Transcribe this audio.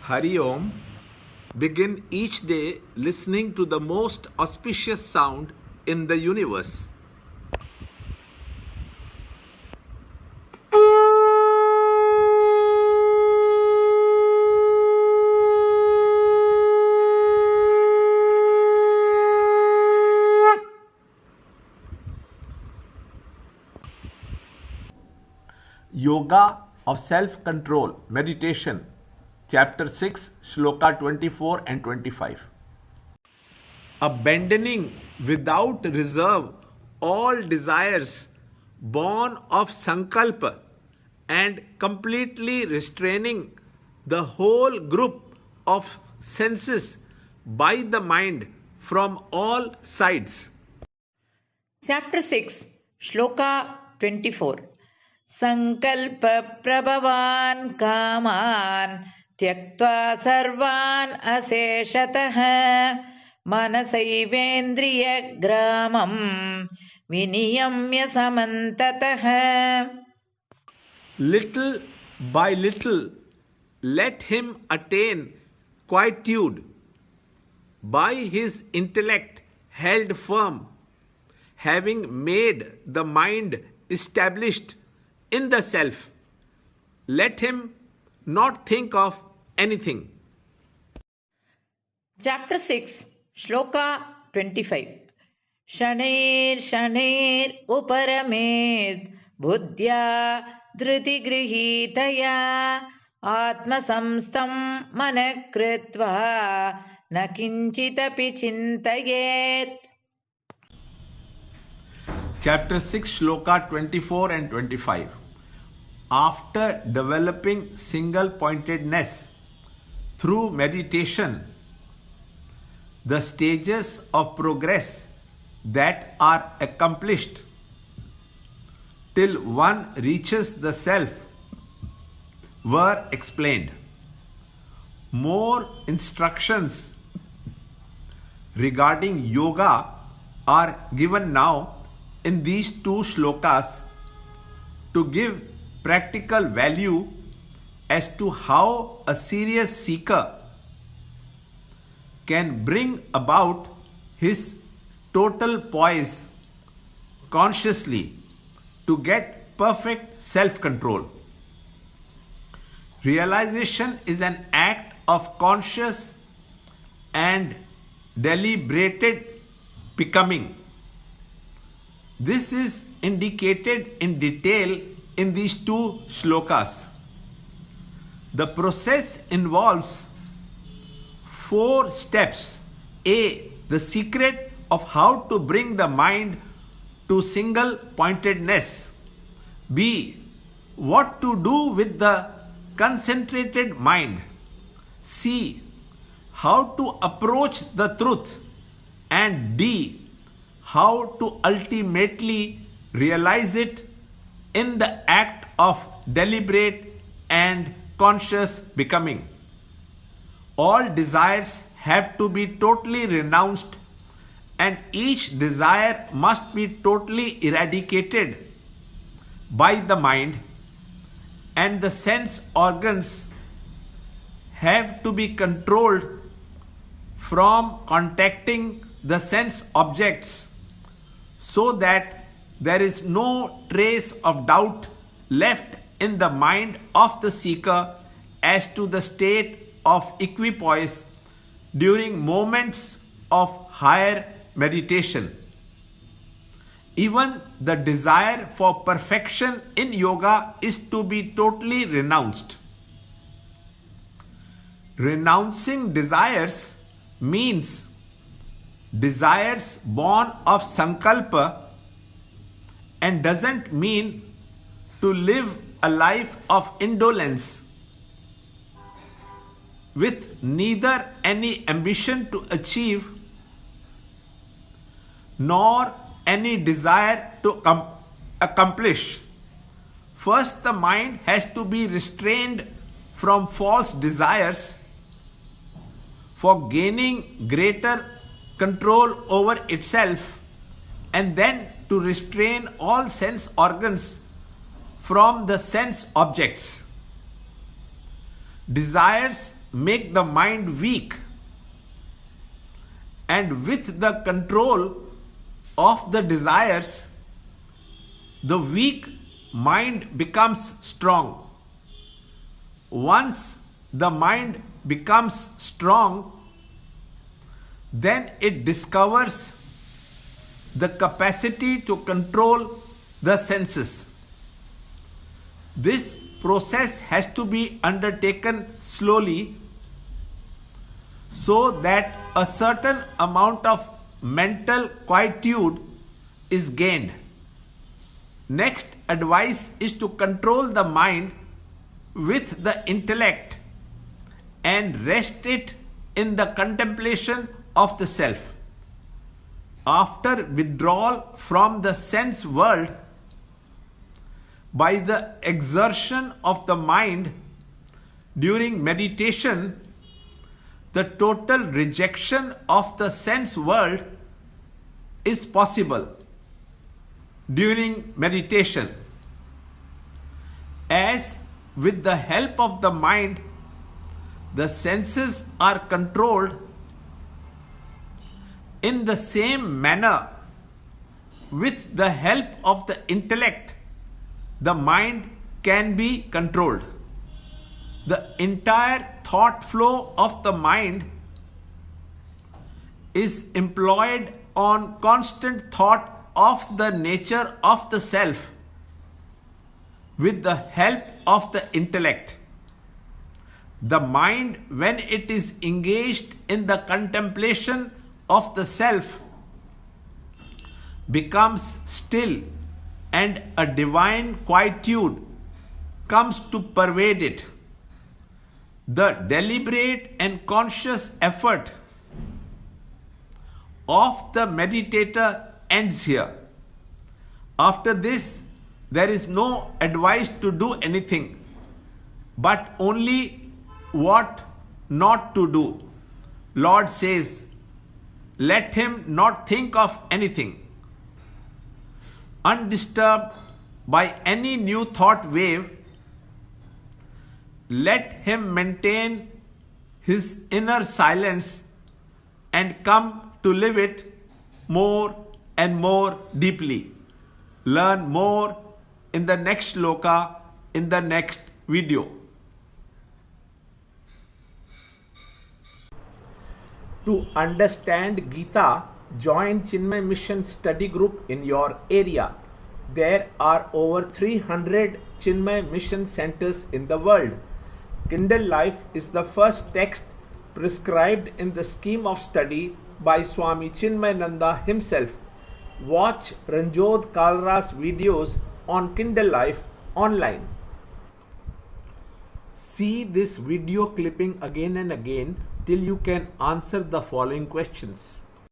Hari Om. Begin each day listening to the most auspicious sound in the universe. Yoga of Self-Control, Meditation, Chapter 6, Shloka 24 and 25. Abandoning without reserve all desires born of sankalpa and completely restraining the whole group of senses by the mind from all sides. Chapter 6, Shloka 24. Sankalpa prabhavan kaman tyaktva sarvan aseshatah manasaivendriya gramam viniyamya samantatah. Little by little, let him attain quietude by his intellect held firm, having made the mind established in the self. Let him not think of anything. Chapter 6, Shloka 25. Shanir uparamed buddhya dhriti grihitaya atmasamstam manakritva na kinchitapi chintayet. Chapter 6, Shloka 24 and 25. After developing single-pointedness through meditation, the stages of progress that are accomplished till one reaches the self were explained. More instructions regarding yoga are given now in these two shlokas to give practical value as to how a serious seeker can bring about his total poise consciously to get perfect self-control. Realization is an act of conscious and deliberated becoming. This is indicated in detail in these two shlokas. The process involves 4 steps. A. The secret of how to bring the mind to single pointedness. B. What to do with the concentrated mind. C. How to approach the truth. And D. How to ultimately realize it in the act of deliberate and conscious becoming. All desires have to be totally renounced, and each desire must be totally eradicated by the mind, and the sense organs have to be controlled from contacting the sense objects, so that there is no trace of doubt left in the mind of the seeker as to the state of equipoise during moments of higher meditation. Even the desire for perfection in yoga is to be totally renounced. Renouncing desires means desires born of sankalpa, and doesn't mean to live a life of indolence with neither any ambition to achieve nor any desire to accomplish. First, the mind has to be restrained from false desires for gaining greater control over itself, and then to restrain all sense organs from the sense objects. Desires make the mind weak, and with the control of the desires, the weak mind becomes strong. Once the mind becomes strong, then it discovers the capacity to control the senses. This process has to be undertaken slowly so that a certain amount of mental quietude is gained. Next advice is to control the mind with the intellect and rest it in the contemplation of the self. After withdrawal from the sense world, by the exertion of the mind during meditation, the total rejection of the sense world is possible during meditation, as with the help of the mind, the senses are controlled. In the same manner, with the help of the intellect, the mind can be controlled. The entire thought flow of the mind is employed on constant thought of the nature of the self with the help of the intellect. The mind, when it is engaged in the contemplation of the self, becomes still, and a divine quietude comes to pervade it. The deliberate and conscious effort of the meditator ends here. After this, there is no advice to do anything, but only what not to do. Lord says, let him not think of anything. Undisturbed by any new thought wave, let him maintain his inner silence and come to live it more and more deeply. Learn more in the next shloka, in the next video. To understand Gita, join Chinmaya Mission study group in your area. There are over 300 Chinmaya Mission centers in the world. Kindle Life is the first text prescribed in the scheme of study by Swami Chinmayananda himself. Watch Ranjod Kalra's videos on Kindle Life online. See this video clipping again and again till you can answer the following questions.